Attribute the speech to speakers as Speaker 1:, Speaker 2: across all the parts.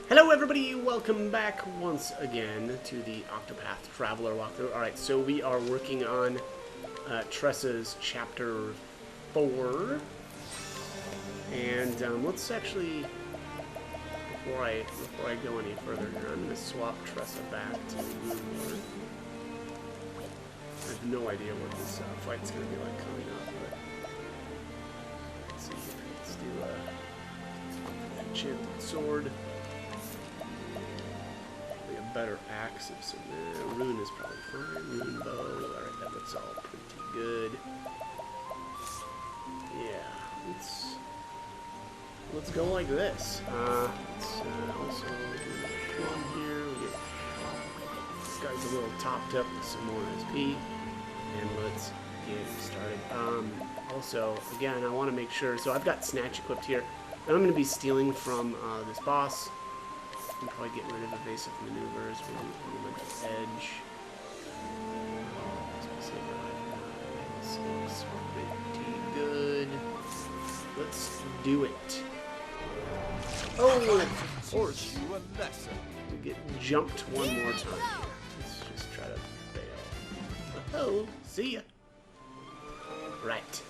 Speaker 1: Hello everybody, welcome back once again to the Octopath Traveler walkthrough. Alright, so we are working on Tressa's Chapter 4. And let's actually, before I go any further here, I'm going to swap Tressa back to Moonlord. I have no idea what this fight's going to be like coming up, but let's see here. Let's do a enchanted sword. Better axe of some rune is probably fine. Rune bow. Alright, that looks all pretty good. Yeah, let's go like this. Let's also do one here. We get this guy's a little topped up with some more SP. And let's get started. Also, again, I want to make sure, so I've got Snatch equipped here. And I'm going to be stealing from this boss. And probably get rid of evasive maneuvers. We'll do ornamental edge. This looks pretty good. Let's do it. Oh, of course. We get jumped one more time. Let's just try to fail. Oh, see ya. Right.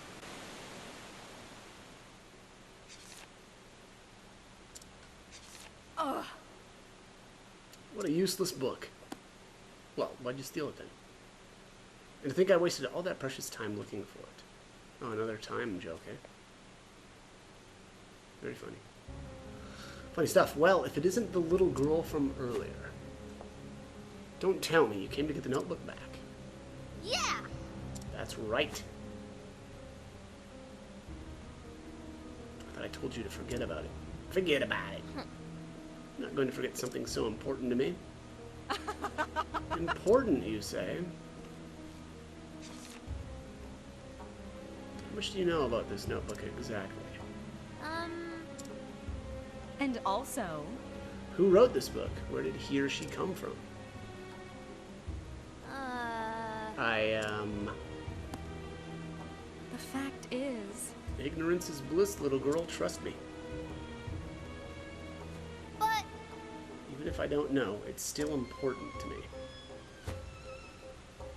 Speaker 1: What a useless book. Well, why'd you steal it then? And I think I wasted all that precious time looking for it. Oh, another time joke, eh? Very funny. Funny stuff. Well, if it isn't the little girl from earlier. Don't tell me you came to get the notebook back.
Speaker 2: Yeah!
Speaker 1: That's right. I thought I told you to forget about it. Forget about it. I'm not going to forget something so important to me. Important, you say? How much do you know about this notebook exactly?
Speaker 2: And also...
Speaker 1: Who wrote this book? Where did he or she come from?
Speaker 2: The fact is...
Speaker 1: Ignorance is bliss, little girl. Trust me. Even if I don't know, it's still important to me.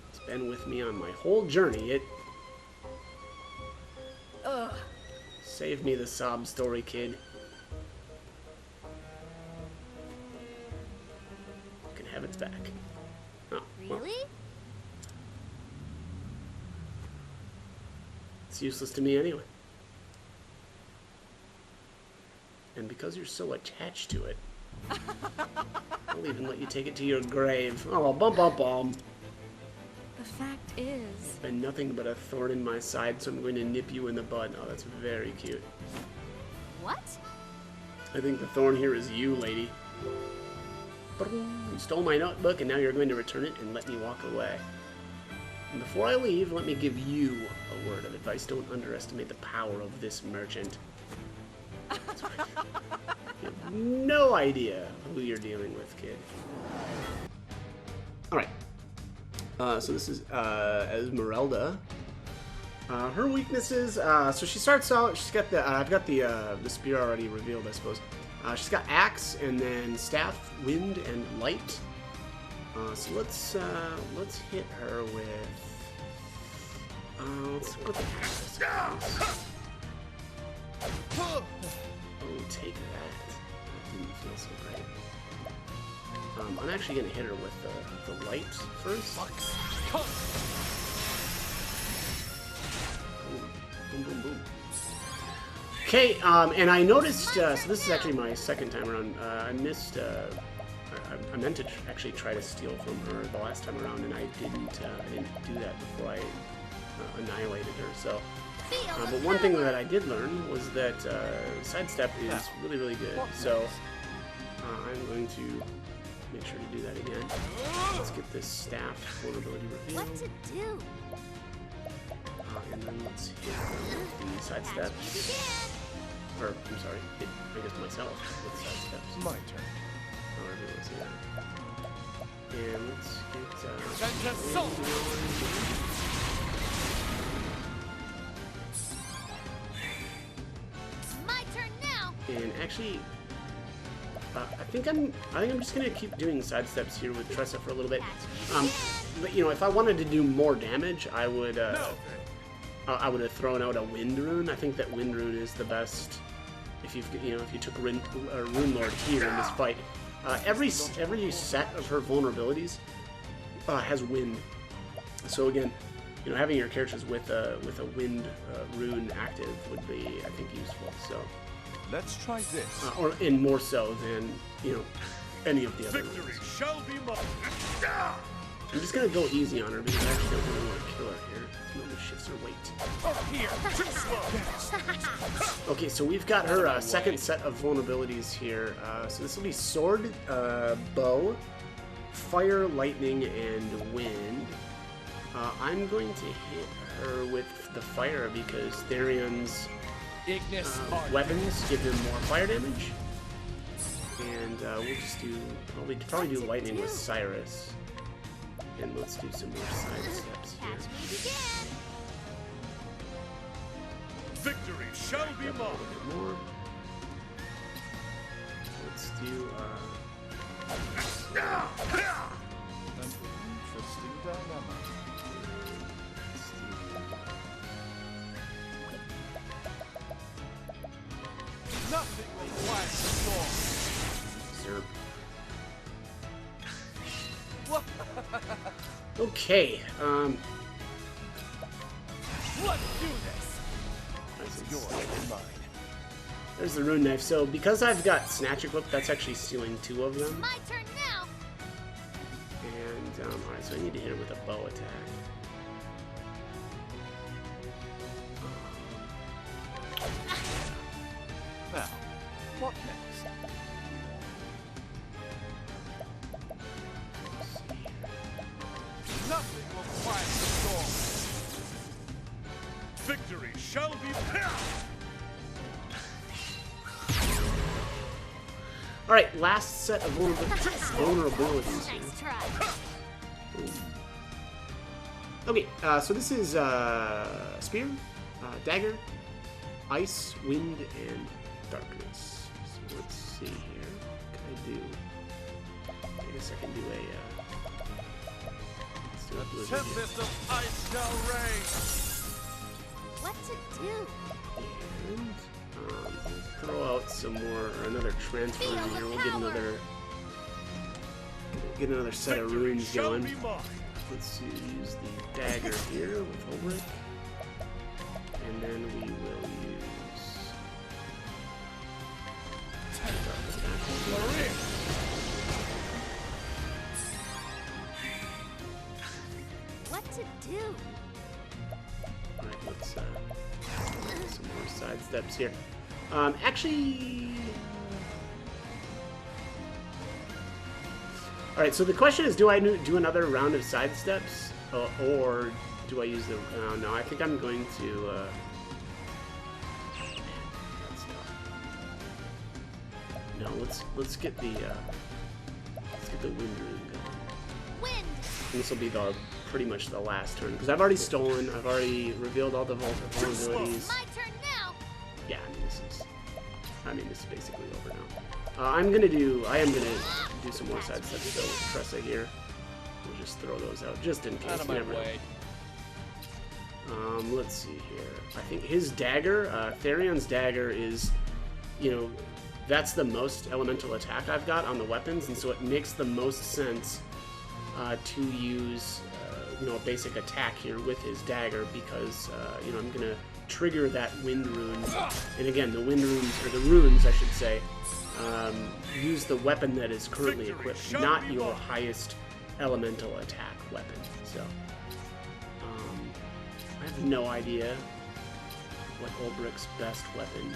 Speaker 1: It's been with me on my whole journey. It...
Speaker 2: Ugh.
Speaker 1: Save me the sob story, kid. You can have it back. Oh, well.
Speaker 2: Really?
Speaker 1: It's useless to me anyway. And because you're so attached to it, I'll even let you take it to your grave. Oh, bum bum bum.
Speaker 2: The fact is...
Speaker 1: It's been nothing but a thorn in my side, so I'm going to nip you in the bud. Oh, that's very cute.
Speaker 2: What?
Speaker 1: I think the thorn here is you, lady. You stole my notebook, and now you're going to return it and let me walk away. And before I leave, let me give you a word of advice. Don't underestimate the power of this merchant. That's right. You have no idea who you're dealing with, kid. Alright. So this is Esmerelda. Her weaknesses, so she starts out, she's got the, I've got the spear already revealed, I suppose. She's got axe, and then staff, wind, and light. So let's hit her with, let's go with the axe. Oh, take that. That didn't feel so great. I'm actually going to hit her with the light first. Boom, boom, boom. Okay, and I noticed, so this is actually my second time around. I missed, I meant to actually try to steal from her the last time around, and I didn't do that before I annihilated her, so. But one thing that I did learn was that sidestep is really, really good. So I'm going to make sure to do that again. Let's get this staff vulnerability revealed.
Speaker 2: What to do?
Speaker 1: And then let's hit the sidestep. Or, I'm sorry, hit, I guess, myself with sidesteps.
Speaker 3: My turn.
Speaker 1: However you want to say that. And let's get...
Speaker 2: My turn now.
Speaker 1: And actually, I think I'm just gonna keep doing sidesteps here with Tressa for a little bit. But you know, if I wanted to do more damage, I would have thrown out a Wind Rune. I think that Wind Rune is the best. If you took Rune Lord here in this fight, every set of her vulnerabilities has Wind. So again, you know, having your characters with a Wind Rune active would be, I think, useful. So.
Speaker 3: Let's try this.
Speaker 1: And more so than, you know, any of the other
Speaker 3: Victory
Speaker 1: rules.
Speaker 3: shall be mine.
Speaker 1: I'm just gonna go easy on her because I actually don't really want to kill her here. Nobody shifts her weight.
Speaker 3: Up here, too slow.
Speaker 1: Okay, so we've got her second set of vulnerabilities here. So this will be Sword, Bow, Fire, Lightning, and Wind. I'm going to hit her with the Fire because Therion's weapons give him more fire damage. And we'll just do, probably do Lightning with Cyrus. And let's do some more side steps here.
Speaker 3: Victory shall be
Speaker 1: A little bit more. Let's do,
Speaker 3: An interesting dilemma. Nothing will quiet the storm.
Speaker 1: Zerp. Okay,
Speaker 3: Let's do this. Yours and mine.
Speaker 1: there's the rune knife. So because I've got Snatch Equip, that's actually stealing 2 of them.
Speaker 2: My turn now.
Speaker 1: And, alright, so I need to hit her with a bow attack.
Speaker 3: Now, what next? Nothing will quiet the storm. Victory shall be.
Speaker 1: Alright, last set of vulnerabilities here.
Speaker 2: Nice try.
Speaker 1: Okay, so this is Spear, Dagger, Ice, Wind, and Darkness. So let's see here. What can I do? I guess I can do a... let's do a blizzard here.
Speaker 3: Tempest of ice shall reign.
Speaker 2: What to do?
Speaker 1: And we'll throw out some more, or another transfer in here. We'll get another set of
Speaker 3: Victory
Speaker 1: runes
Speaker 3: shall
Speaker 1: going.
Speaker 3: be mine.
Speaker 1: Let's see, use the dagger here with Ulrich. And then we will use...
Speaker 2: What to do?
Speaker 1: Alright, let's some more side steps here. Actually... Alright, so the question is, do I do another round of side steps? Or do I use the... no, I think I'm going to... that's tough. No, let's get the Wind Rune going.
Speaker 2: Wind.
Speaker 1: And this will be pretty much the last turn, because I've already stolen, I've already revealed all the vulnerabilities.
Speaker 2: My turn now.
Speaker 1: Yeah, I mean, this is basically over now. I am gonna do some more side steps though with Tressa here. We'll just throw those out just in case.
Speaker 4: Out of my way.
Speaker 1: Let's see here. I think his dagger, Therion's dagger is, you know, that's the most elemental attack I've got on the weapons, and so it makes the most sense to use, you know, a basic attack here with his dagger because, you know, I'm gonna trigger that Wind Rune, and again, the Wind Runes, or the runes, I should say, use the weapon that is currently equipped, not your highest elemental attack weapon. So, I have no idea what Ulbricht's best weapon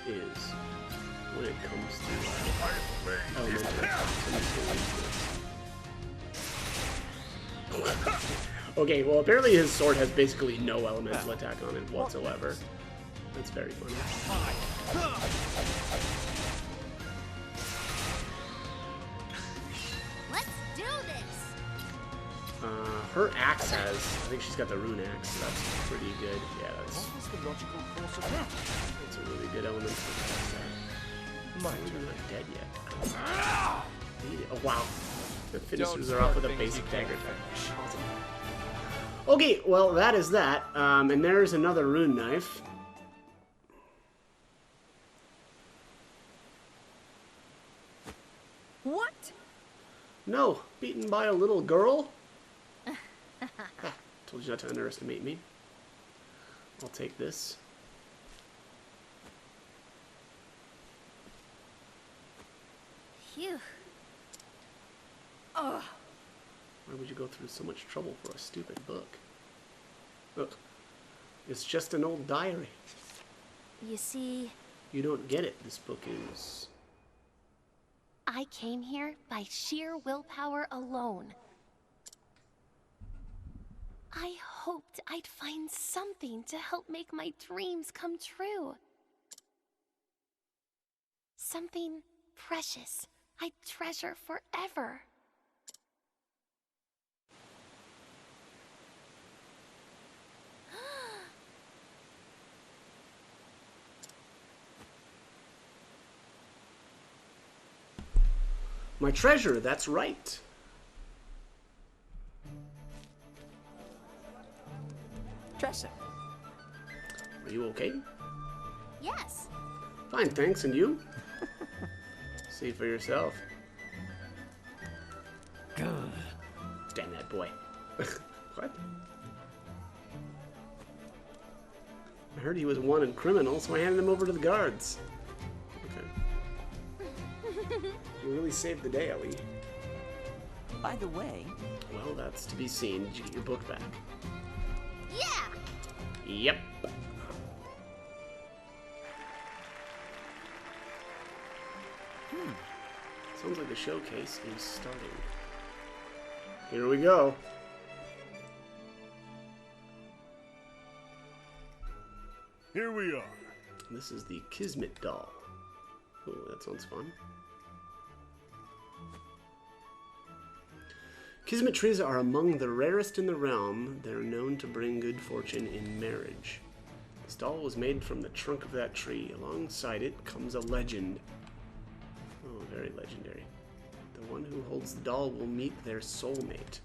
Speaker 1: is when it comes to elemental attacks. Okay, well, apparently his sword has basically no elemental attack on it whatsoever. That's very funny.
Speaker 2: Let's do this.
Speaker 1: Her axe has, I think she's got the rune axe, so that's pretty good. Yeah, that's
Speaker 3: What is the logical course of that?
Speaker 1: a really good elemental attack.
Speaker 3: My
Speaker 1: You're
Speaker 3: turn.
Speaker 1: not dead yet. Oh, wow. The finishers
Speaker 3: Don't
Speaker 1: are off
Speaker 3: start
Speaker 1: with a
Speaker 3: things you
Speaker 1: basic
Speaker 3: can't
Speaker 1: dagger.
Speaker 3: finish.
Speaker 1: Awesome. Okay, well, that is that. And there's another rune knife.
Speaker 4: What?
Speaker 1: No, beaten by a little girl? Ah, told you not to underestimate me. I'll take this.
Speaker 2: Phew.
Speaker 4: Ugh.
Speaker 1: Why would you go through so much trouble for a stupid book? Look, it's just an old diary.
Speaker 2: You see,
Speaker 1: You don't get it. This book is...
Speaker 5: I came here by sheer willpower alone. I hoped I'd find something to help make my dreams come true. Something precious I'd treasure forever.
Speaker 1: My treasure, that's right.
Speaker 4: Tressa.
Speaker 1: Are you okay?
Speaker 2: yes.
Speaker 1: Fine, thanks. And you? See for yourself.
Speaker 4: Good.
Speaker 1: Damn that boy. What? I heard he was a wanted criminal, so I handed him over to the guards. Okay. You really saved the day, Ellie.
Speaker 4: By the way,
Speaker 1: Well, that's to be seen. Did you get your book back?
Speaker 2: Yeah.
Speaker 1: Yep. Sounds like the showcase is starting. Here we go.
Speaker 3: Here we are.
Speaker 1: This is the Kismet doll. Oh, that sounds fun. Kismet trees are among the rarest in the realm. They're known to bring good fortune in marriage. This doll was made from the trunk of that tree. Alongside it comes a legend. Oh, very legendary. The one who holds the doll will meet their soulmate.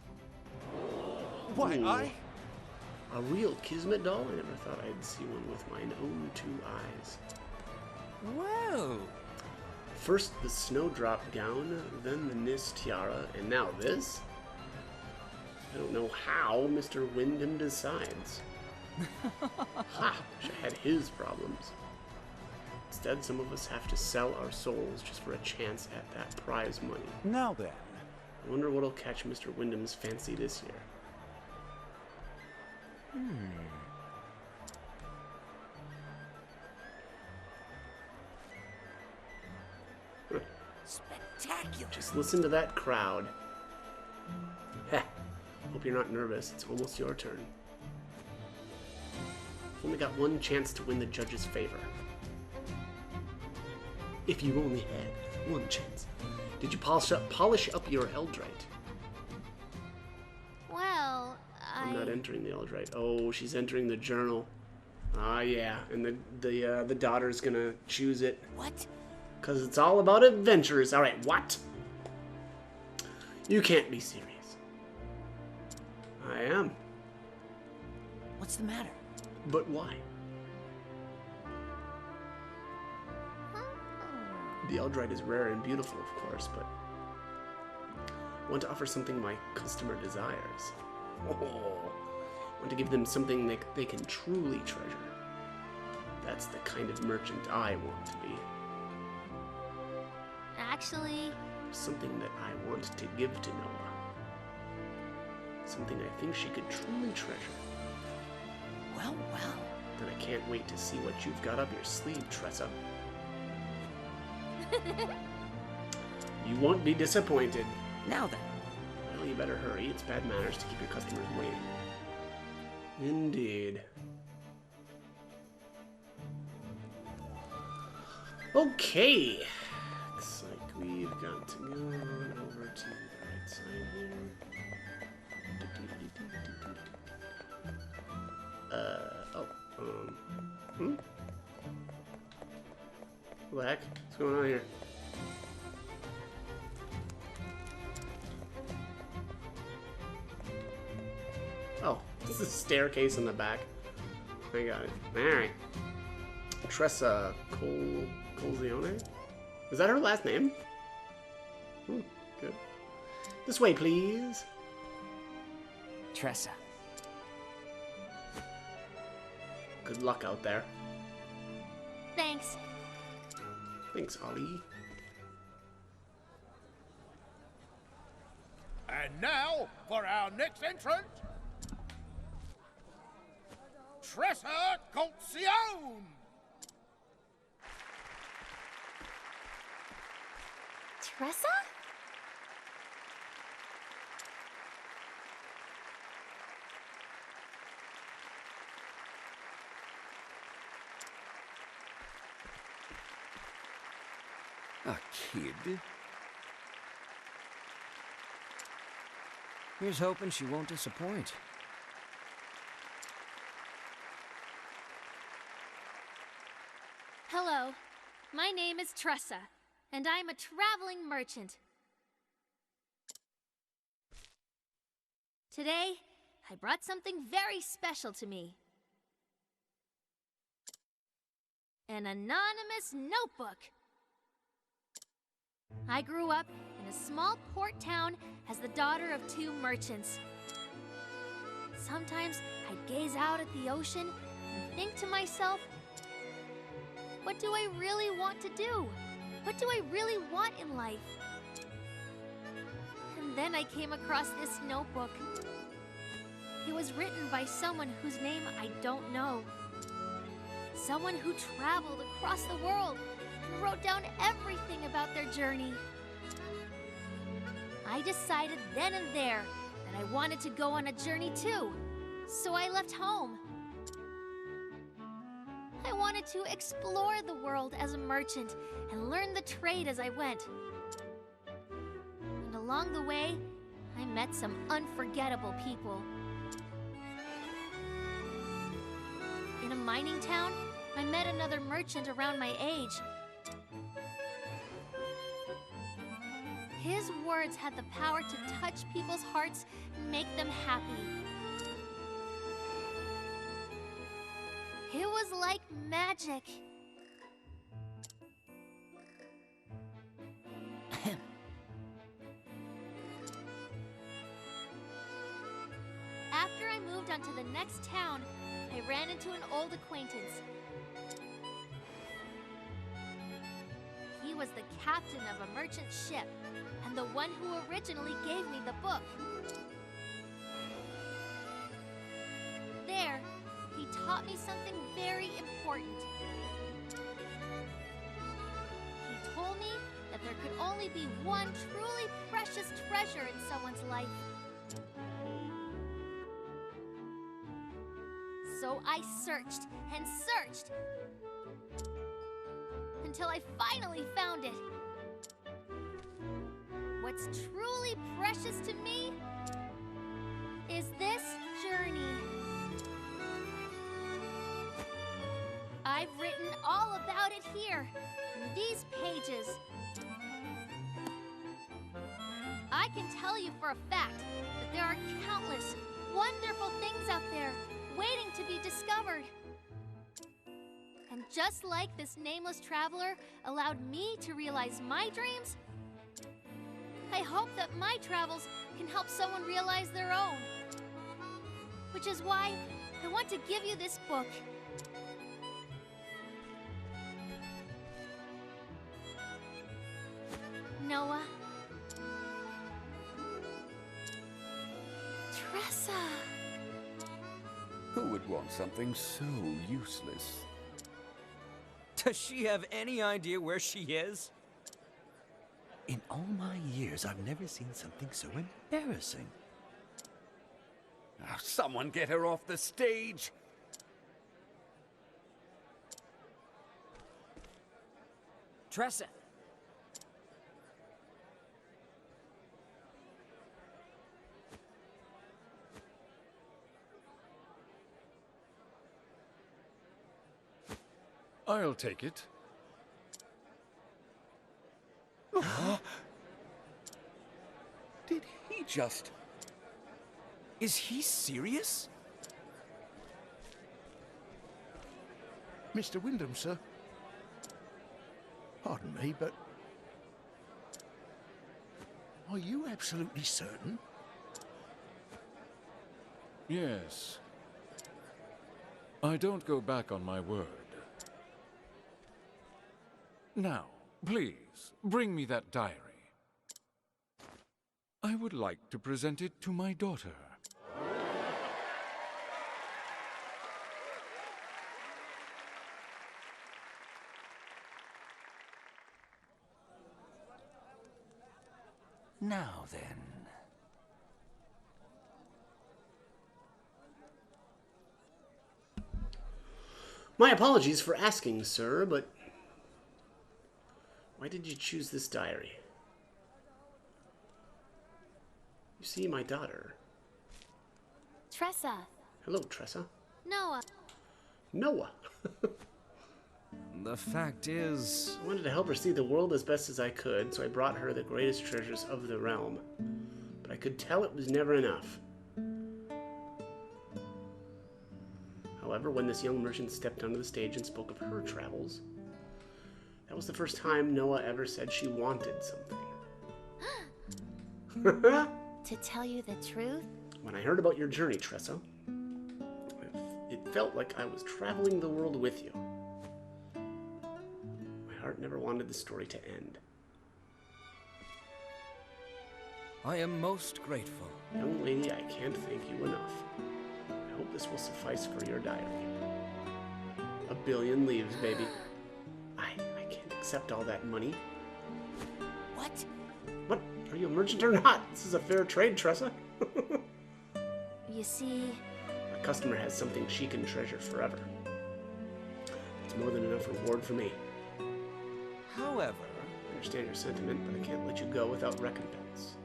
Speaker 3: Why,
Speaker 1: Ooh. A real Kismet doll? I never thought I'd see one with mine own two eyes.
Speaker 4: whoa.
Speaker 1: First the snowdrop gown, then the Nis tiara, and now this? I don't know how Mr. Wyndham decides. Ha! Wish I had his problems. Instead, some of us have to sell our souls just for a chance at that prize money.
Speaker 3: Now then.
Speaker 1: I wonder what'll catch Mr. Wyndham's fancy this year.
Speaker 4: Spectacular.
Speaker 1: Just listen to that crowd. Heh. Hope you're not nervous. It's almost your turn. You've only got one chance to win the judge's favor. If you only had one chance. Did you polish up your Eldrite?
Speaker 2: Well,
Speaker 1: I'm not entering the Eldrite. Oh, she's entering the journal. Ah, yeah. And the daughter's gonna choose it.
Speaker 4: What?
Speaker 1: Because it's all about adventurers. Alright, what? You can't be serious. I am.
Speaker 4: What's the matter?
Speaker 1: But why? The Eldrite is rare and beautiful, of course, but I want to offer something my customer desires. Oh, I want to give them something they can truly treasure. That's the kind of merchant I want to be.
Speaker 2: actually,
Speaker 1: Something that I want to give to Noah. Something I think she could truly treasure.
Speaker 4: Well, well.
Speaker 1: Then I can't wait to see what you've got up your sleeve, Tressa. You won't be disappointed.
Speaker 4: Now then.
Speaker 1: Well, you better hurry. It's bad manners to keep your customers waiting. Indeed. Okay. Looks like we've got to go on over to the right side here. What the heck? What's going on here? Oh, this is a staircase in the back. I got it. Alright. Tressa Colzione? Is that her last name? Good. This way, please.
Speaker 4: Tressa.
Speaker 1: Good luck out there.
Speaker 5: Thanks.
Speaker 1: Thanks, Ollie.
Speaker 3: And now, for our next entrant, Tressa Chapter.
Speaker 5: Tressa?
Speaker 6: A kid? Here's hoping she won't disappoint.
Speaker 5: Hello. My name is Tressa, and I'm a traveling merchant. Today, I brought something very special to me. An anonymous notebook. I grew up in a small port town as the daughter of 2 merchants. Sometimes I'd gaze out at the ocean and think to myself, what do I really want to do? What do I really want in life? And then I came across this notebook. It was written by someone whose name I don't know. Someone who traveled across the world and wrote down everything about their journey. I decided then and there that I wanted to go on a journey too, so I left home. I wanted to explore the world as a merchant and learn the trade as I went. And along the way, I met some unforgettable people. In a mining town, I met another merchant around my age. His words had the power to touch people's hearts and make them happy. It was like magic. After I moved on to the next town, I ran into an old acquaintance. He was the captain of a merchant ship, and the one who originally gave me the book. There, he taught me something very important. He told me that there could only be one truly precious treasure in someone's life. So I searched and searched until I finally found it. What's truly precious to me is this journey. I've written all about it here, in these pages. I can tell you for a fact that there are countless wonderful things out there waiting to be discovered. And just like this nameless traveler allowed me to realize my dreams, I hope that my travels can help someone realize their own. Which is why I want to give you this book. Noah. Tressa.
Speaker 6: Who would want something so useless?
Speaker 7: Does she have any idea where she is?
Speaker 8: In all my years, I've never seen something so embarrassing.
Speaker 6: Oh, someone get her off the stage!
Speaker 4: Tressa.
Speaker 3: I'll take it.
Speaker 6: just...
Speaker 7: Is he serious?
Speaker 3: Mr. Wyndham, sir. Pardon me, but... Are you absolutely certain?
Speaker 9: Yes. I don't go back on my word. Now, please, bring me that diary. I would like to present it to my daughter.
Speaker 8: Now then.
Speaker 1: My apologies for asking, sir, but why did you choose this diary? You see, my daughter.
Speaker 5: Tressa.
Speaker 1: Hello, Tressa.
Speaker 5: Noah.
Speaker 1: Noah.
Speaker 7: The fact is...
Speaker 1: I wanted to help her see the world as best as I could, so I brought her the greatest treasures of the realm. But I could tell it was never enough. However, when this young merchant stepped onto the stage and spoke of her travels, that was the first time Noah ever said she wanted something.
Speaker 2: To tell you the truth,
Speaker 1: When I heard about your journey, Tressa, it felt like I was traveling the world with you. My heart never wanted the story to end.
Speaker 7: I am most grateful.
Speaker 1: Young lady, I can't thank you enough. I hope this will suffice for your diary. 1 billion leaves, baby. I can't accept all that money.
Speaker 2: what?
Speaker 1: What? Are you a merchant or not? This is a fair trade, Tressa.
Speaker 2: You see,
Speaker 1: A customer has something she can treasure forever. It's more than enough reward for me.
Speaker 7: However...
Speaker 1: I understand your sentiment, but I can't let you go without recompense.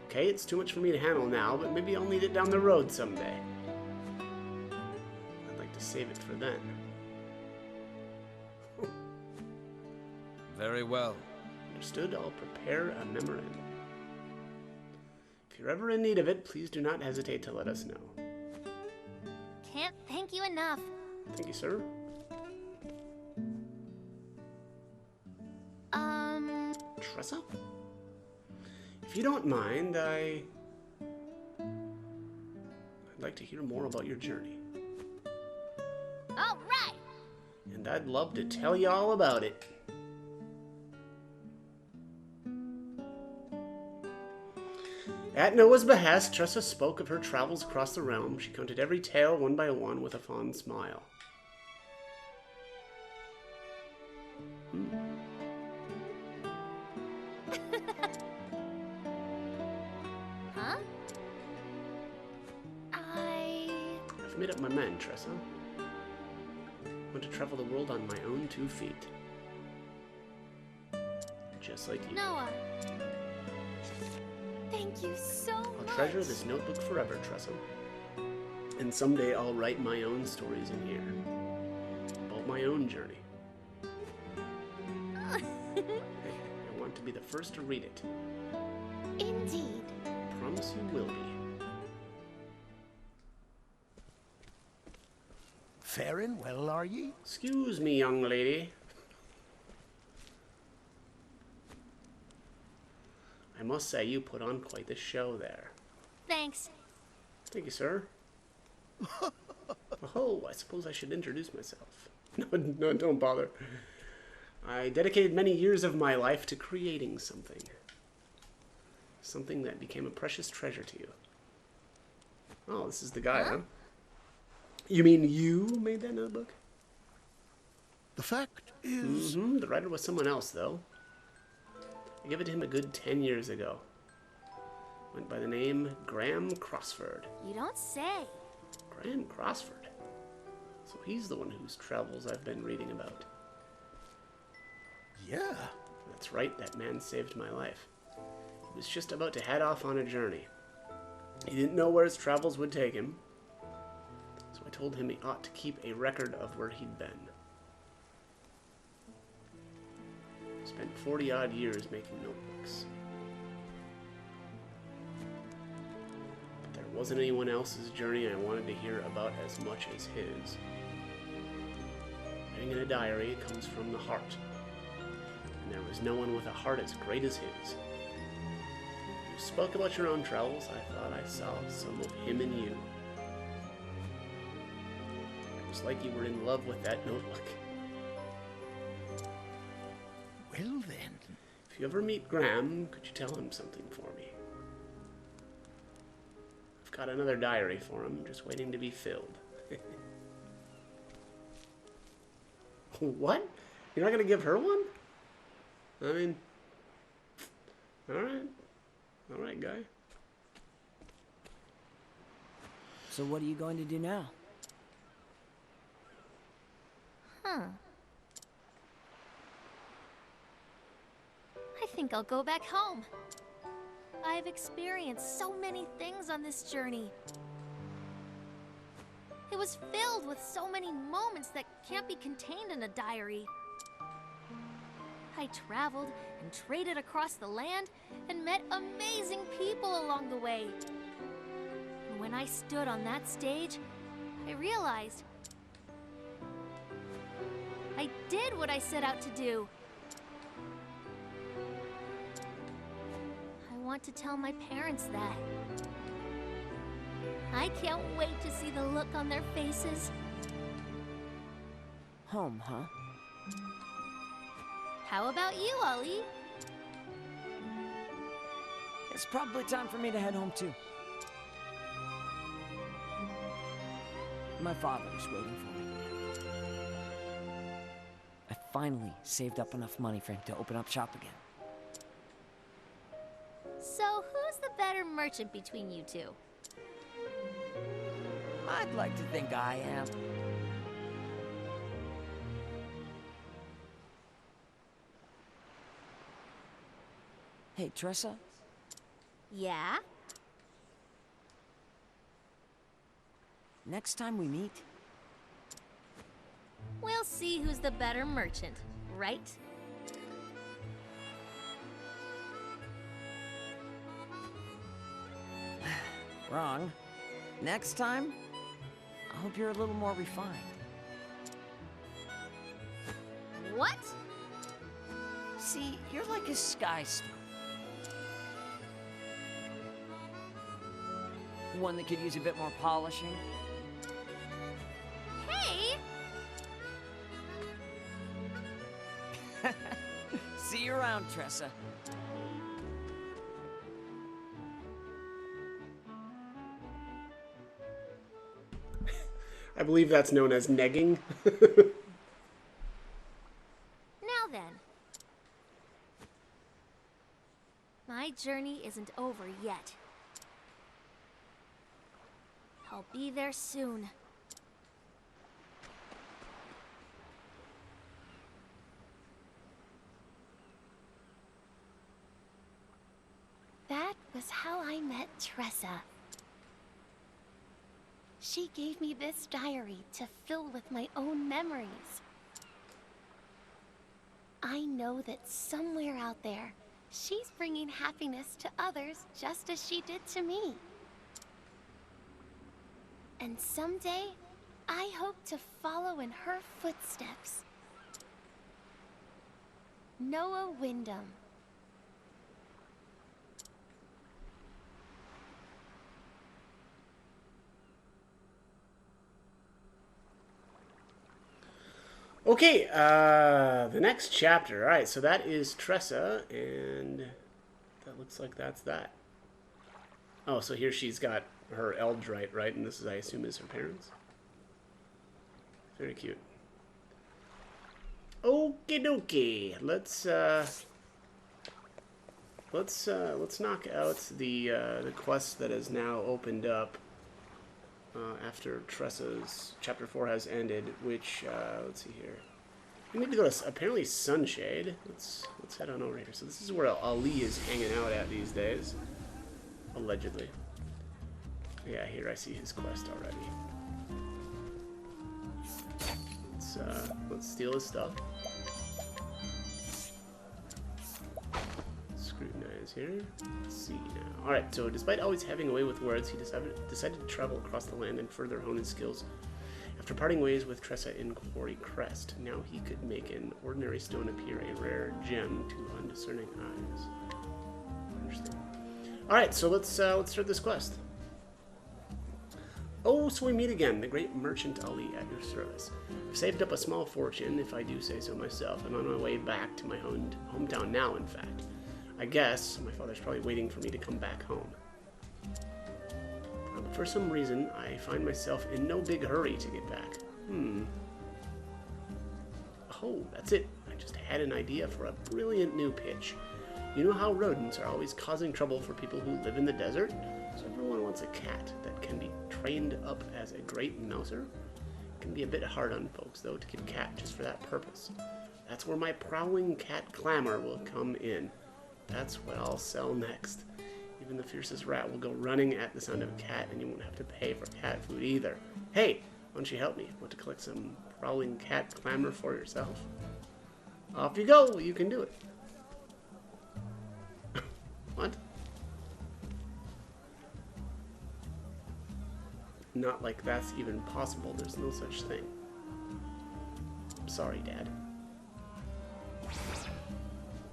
Speaker 1: Okay, it's too much for me to handle now, but maybe I'll need it down the road someday. I'd like to save it for then.
Speaker 7: Very well.
Speaker 1: Understood, I'll prepare a memorandum. If you're ever in need of it, please do not hesitate to let us know.
Speaker 5: Can't thank you enough.
Speaker 1: Thank you, sir. Tressa? If you don't mind, I'd like to hear more about your journey.
Speaker 5: All right.
Speaker 1: And I'd love to tell you all about it. At Noah's behest, Tressa spoke of her travels across the realm. She counted every tale one by one with a fond smile.
Speaker 5: Huh?
Speaker 1: I've made up my mind, Tressa. I want to travel the world on my own 2 feet. Just like you.
Speaker 5: Noah. Thank you so
Speaker 1: I'll
Speaker 5: much.
Speaker 1: treasure this notebook forever, Tressa. And someday I'll write my own stories in here. About my own journey. I want to be the first to read it.
Speaker 2: indeed.
Speaker 1: Promise you will be.
Speaker 3: Faring well, are ye?
Speaker 1: Excuse me, young lady. I must say you put on quite the show there.
Speaker 5: Thanks.
Speaker 1: Thank you, sir. Oh, I suppose I should introduce myself. No, don't bother. I dedicated many years of my life to creating something. Something that became a precious treasure to you. Oh, this is the guy, huh? You mean you made that notebook?
Speaker 3: The fact is...
Speaker 1: The writer was someone else, though. I gave it to him a good 10 years ago. Went by the name Graham Crossford.
Speaker 5: You don't say.
Speaker 1: Graham Crossford? So he's the one whose travels I've been reading about.
Speaker 3: Yeah.
Speaker 1: That's right, that man saved my life. He was just about to head off on a journey. He didn't know where his travels would take him, so I told him he ought to keep a record of where he'd been. It was Spent 40-odd years making notebooks. But there wasn't anyone else's journey I wanted to hear about as much as his. Writing in a diary comes from the heart. And there was no one with a heart as great as his. You spoke about your own travels. I thought I saw some of him in you. It was like you were in love with that notebook.
Speaker 8: Well then.
Speaker 1: If you ever meet Graham, could you tell him something for me? I've got another diary for him, just waiting to be filled. What? You're not going to give her one? I mean, alright. Alright, guy.
Speaker 4: So what are you going to do now?
Speaker 5: Huh. I think I'll go back home. I've experienced so many things on this journey. It was filled with so many moments that can't be contained in a diary. I traveled and traded across the land and met amazing people along the way. And when I stood on that stage, I realized I did what I set out to do. I want to tell my parents that. I can't wait to see the look on their faces.
Speaker 4: Home, huh?
Speaker 5: How about you, Ollie?
Speaker 4: It's probably time for me to head home too. My father is waiting for me. I finally saved up enough money for him to open up shop again.
Speaker 5: So, who's the better merchant between you two?
Speaker 4: I'd like to think I am. Hey, Tressa?
Speaker 5: Yeah?
Speaker 4: Next time we meet,
Speaker 5: We'll see who's the better merchant, right?
Speaker 4: wrong. Next time, I hope you're a little more refined.
Speaker 5: What?
Speaker 4: See, you're like a sky stone. One that could use a bit more polishing.
Speaker 5: Hey!
Speaker 4: See you around, Tressa.
Speaker 1: I believe that's known as negging.
Speaker 5: Now then. My journey isn't over yet. I'll be there soon.
Speaker 2: That was how I met Tressa. She gave me this diary to fill with my own memories. I know that somewhere out there, she's bringing happiness to others just as she did to me. And someday, I hope to follow in her footsteps. Noah Wyndham.
Speaker 1: Okay, the next chapter. All right, so that is Tressa, and that looks like that's that. Oh, so here she's got her Eldrite, right? And this is, I assume, is her parents. Very cute. Okie dokie. Let's knock out the quest that has now opened up after Tressa's Chapter 4 has ended. Which let's see here. We need to go to apparently Sunshade. Let's head on over here. So this is where Ali is hanging out at these days, allegedly. Yeah, here I see his quest already. Let's steal his stuff. here. Let's see now. Alright, so despite always having a way with words, he decided to travel across the land and further hone his skills. After parting ways with Tressa in Quarry Crest, now he could make an ordinary stone appear a rare gem to undiscerning eyes. Interesting. Alright, so let's start this quest. Oh, so we meet again, the great merchant Ali at your service. I've saved up a small fortune, if I do say so myself. I'm on my way back to my hometown now, in fact. I guess my father's probably waiting for me to come back home. But for some reason, I find myself in no big hurry to get back. Oh, that's it. I just had an idea for a brilliant new pitch. You know how rodents are always causing trouble for people who live in the desert? So everyone wants a cat that can be trained up as a great mouser. It can be a bit hard on folks, though, to get a cat just for that purpose. That's where my prowling cat clamor will come in. That's what I'll sell next. Even the fiercest rat will go running at the sound of a cat, and you won't have to pay for cat food either. Hey, why don't you help me? Want to collect some prowling cat clamor for yourself? Off you go. You can do it. What? Not like that's even possible. There's no such thing. Sorry, Dad.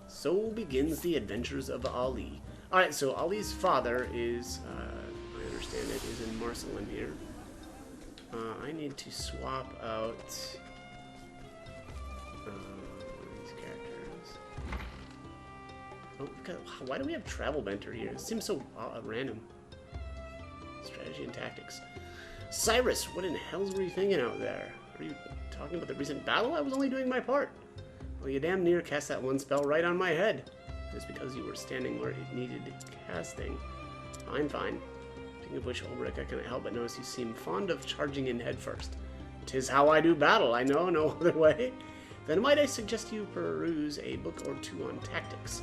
Speaker 1: So begins the adventures of Ali. Alright, so Ali's father is, I understand it, is in Marceline here. I need to swap out these characters. Oh, why do we have Travel Mentor here? It seems so random. Strategy and tactics. Cyrus, what in hell's were you thinking out there? Are you talking about the recent battle? I was only doing my part. Well, you damn near cast that one spell right on my head. Just because you were standing where it needed casting. Fine, fine. Speaking of which, Ulbrich, I can't help but notice you seem fond of charging in head first. 'Tis how I do battle, I know, no other way. Then might I suggest you peruse a book or two on tactics.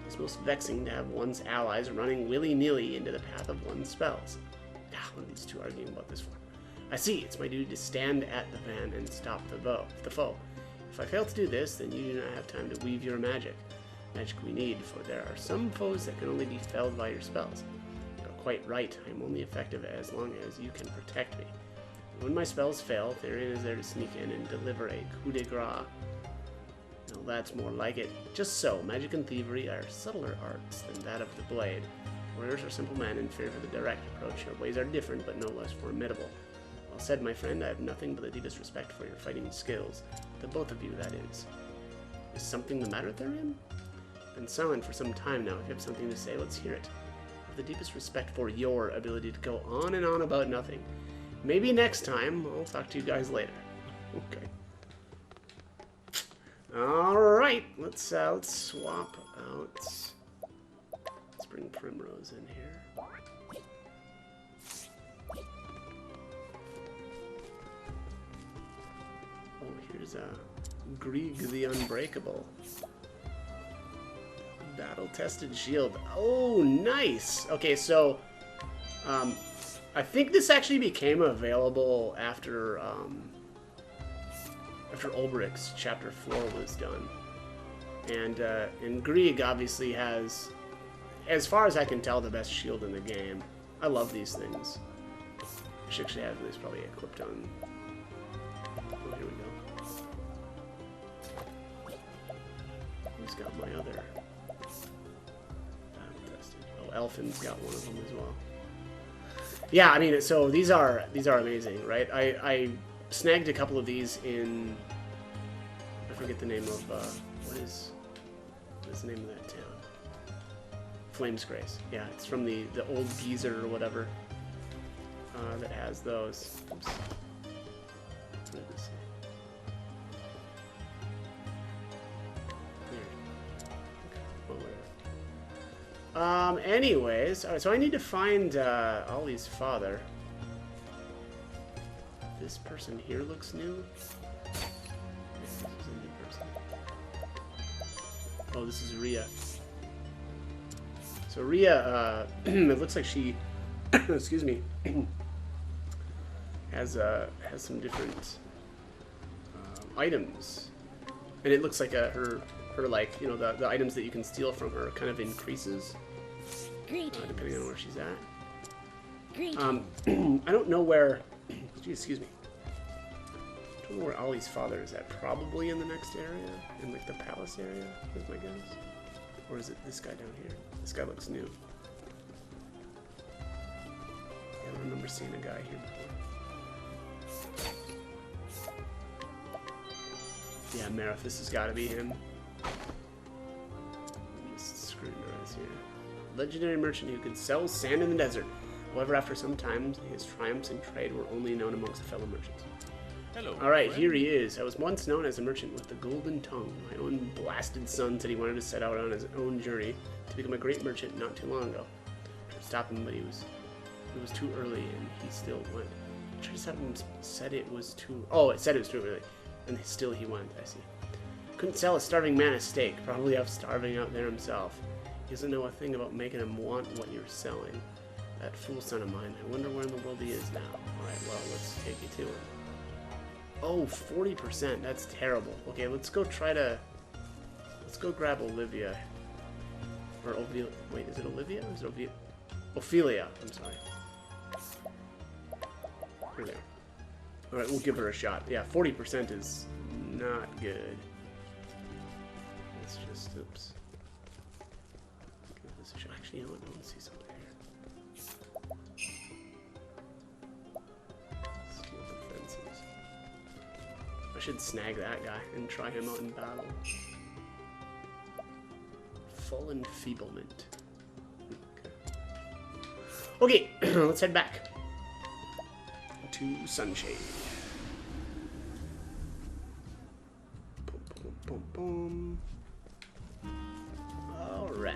Speaker 1: It's most vexing to have one's allies running willy-nilly into the path of one's spells. What are these two arguing about this for? I see, it's my duty to stand at the van and stop the foe. If I fail to do this, then you do not have time to weave your magic. Magic we need, for there are some foes that can only be felled by your spells. You're quite right, I am only effective as long as you can protect me. When my spells fail, Therian is there to sneak in and deliver a coup de grace. No, that's more like it. Just so, magic and thievery are subtler arts than that of the blade. Warriors are simple men and fear for the direct approach. Your ways are different, but no less formidable. Well said, my friend. I have nothing but the deepest respect for your fighting skills. To both of you, that is. Is something the matter, Therian? Been silent for some time now. If you have something to say, let's hear it. I have the deepest respect for your ability to go on and on about nothing. Maybe next time. I'll talk to you guys later. Okay. All right. Let's swap out. Let's bring Primrose in here. Oh, here's Grieg the Unbreakable. Battle-tested shield. Oh, nice. Okay, so I think this actually became available after after Ulbrich's Chapter 4 was done. And Grieg obviously has, as far as I can tell, the best shield in the game. I love these things. I should actually have this probably equipped on. Oh, here we go. Who's got my other? Oh, Elfin's got one of them as well. Yeah, I mean, so these are amazing, right? I snagged a couple of these in. I forget the name of what is the name of that town? Flames Grace. Yeah, it's from the old geezer or whatever that has those. Oops. What did this say? Weird. Okay. Well, whatever. Anyways, alright, so I need to find Ollie's father. This person here looks new. Yes, this is a new person. Oh, this is Rhea. So Rhea, it looks like she, excuse me, has some different items, and it looks like her her, like, you know, the items that you can steal from her kind of increases depending on where she's at. I don't know where. Geez, excuse me. I don't know where Ollie's father is at. Probably in the next area, in like the palace area, is my guess. Or is it this guy down here? This guy looks new. I don't remember seeing a guy here before. Yeah, Marith, this has got to be him. Just scrutinize here. Legendary merchant who could sell sand in the desert. However, after some time, his triumphs in trade were only known amongst fellow merchants.
Speaker 3: Hello.
Speaker 1: Alright, here he is. I was once known as a merchant with the golden tongue. My own blasted son said he wanted to set out on his own journey to become a great merchant not too long ago. I tried to stop him, but it was too early, and he still went. I tried to stop him, said it was too... Oh, it said it was too early, and still he went, I see. Couldn't sell a starving man a steak, probably off starving out there himself. He doesn't know a thing about making him want what you're selling. That fool son of mine. I wonder where in the world he is now. Alright, well, let's take you to him. Oh, 40%. That's terrible. Okay, let's go grab Olivia. Or Olivia. Wait, is it Olivia? Or is it Olivia? Ophelia. I'm sorry. Here we are. Alright, we'll give her a shot. Yeah, 40% is not good. Let's just, oops. Give this a shot. Actually, you know what? I want to see something here. Steal the fences. I should snag that guy and try him out in battle. Full enfeeblement. Okay, let's head back to Sunshade. Boom, boom, boom, boom. All right.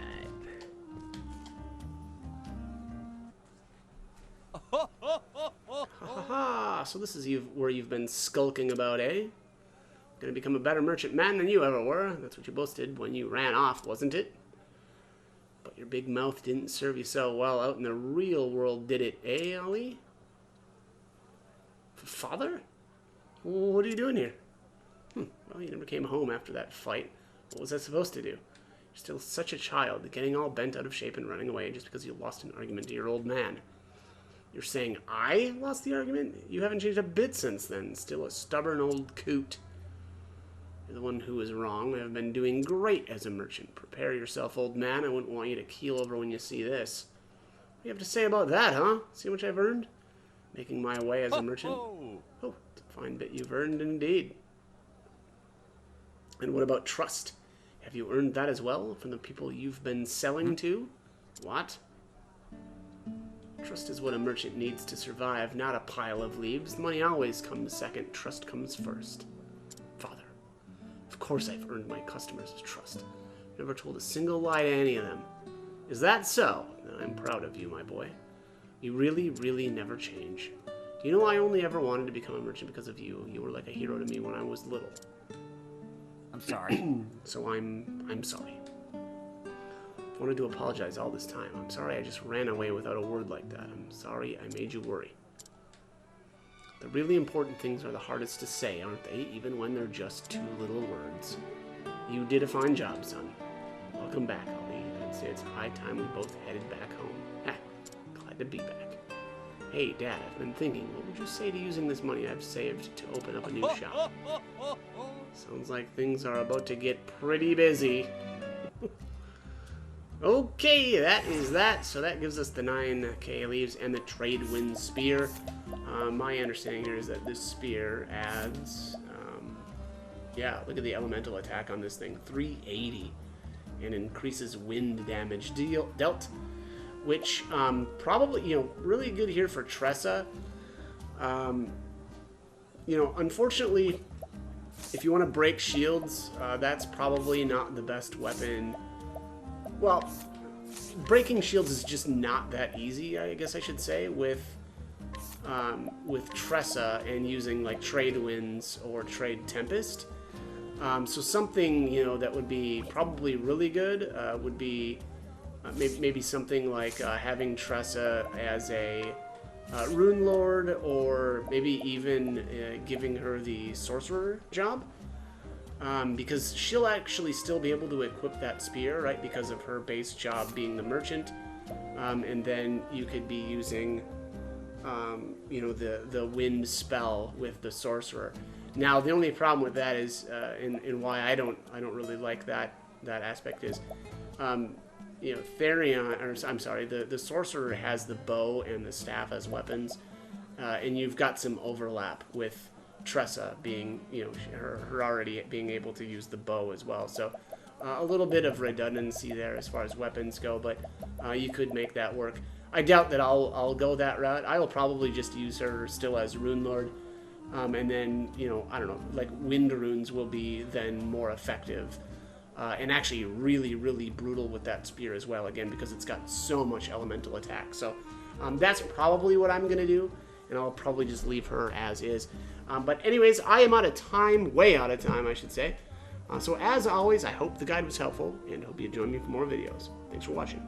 Speaker 1: Ha! So this is where you've been skulking about, eh? Gonna become a better merchant man than you ever were. That's what you boasted when you ran off, wasn't it? But your big mouth didn't serve you so well out in the real world, did it, eh, Ollie? Father? What are you doing here? Well, you never came home after that fight. What was I supposed to do? You're still such a child, getting all bent out of shape and running away just because you lost an argument to your old man. You're saying I lost the argument? You haven't changed a bit since then. Still a stubborn old coot. You're the one who was wrong. I've been doing great as a merchant. Prepare yourself, old man. I wouldn't want you to keel over when you see this. What do you have to say about that, huh? See how much I've earned? Making my way as a merchant. Oh, it's a fine bit you've earned indeed. And what about trust? Have you earned that as well from the people you've been selling to? What? Trust is what a merchant needs to survive, not a pile of leaves. Money always comes second. Trust comes first. Father, of course I've earned my customers' trust. Never told a single lie to any of them. Is that so? Then I'm proud of you, my boy. You really, really never change. Do you know I only ever wanted to become a merchant because of you? You were like a hero to me when I was little.
Speaker 4: I'm sorry.
Speaker 1: So I'm sorry. I wanted to apologize all this time. I'm sorry I just ran away without a word like that. I'm sorry I made you worry. The really important things are the hardest to say, aren't they? Even when they're just two little words. You did a fine job, son. Welcome back, Ollie. I'd say it's high time we both headed back home. Glad to be back. Hey, Dad, I've been thinking, what would you say to using this money I've saved to open up a new shop? Sounds like things are about to get pretty busy. Okay, that is that. So that gives us the 9k leaves and the trade wind spear. My understanding here is that this spear adds, yeah, look at the elemental attack on this thing, 380, and increases wind damage dealt, which probably, you know, really good here for Tressa. You know, unfortunately, if you want to break shields, that's probably not the best weapon. Well, breaking shields is just not that easy, I guess I should say, with Tressa and using like Trade Winds or Trade Tempest. So something, you know, that would be probably really good would be maybe something like having Tressa as a Rune Lord, or maybe even giving her the Sorcerer job. because she'll actually still be able to equip that spear, right, because of her base job being the merchant. And then you could be using, you know, the wind spell with the sorcerer. Now, the only problem with that is, and why I don't really like that aspect is, you know, Therion, or I'm sorry, the sorcerer has the bow and the staff as weapons, and you've got some overlap with Tressa being, you know, her already being able to use the bow as well. So a little bit of redundancy there as far as weapons go, but you could make that work. I doubt that I'll go that route. I will probably just use her still as Rune Lord, and then, you know, I don't know, like wind runes will be then more effective, and actually really, really brutal with that spear as well, again, because it's got so much elemental attack. So that's probably what I'm gonna do, and I'll probably just leave her as is. But anyways, I am out of time, way out of time, I should say. So as always, I hope the guide was helpful, and hope you join me for more videos. Thanks for watching.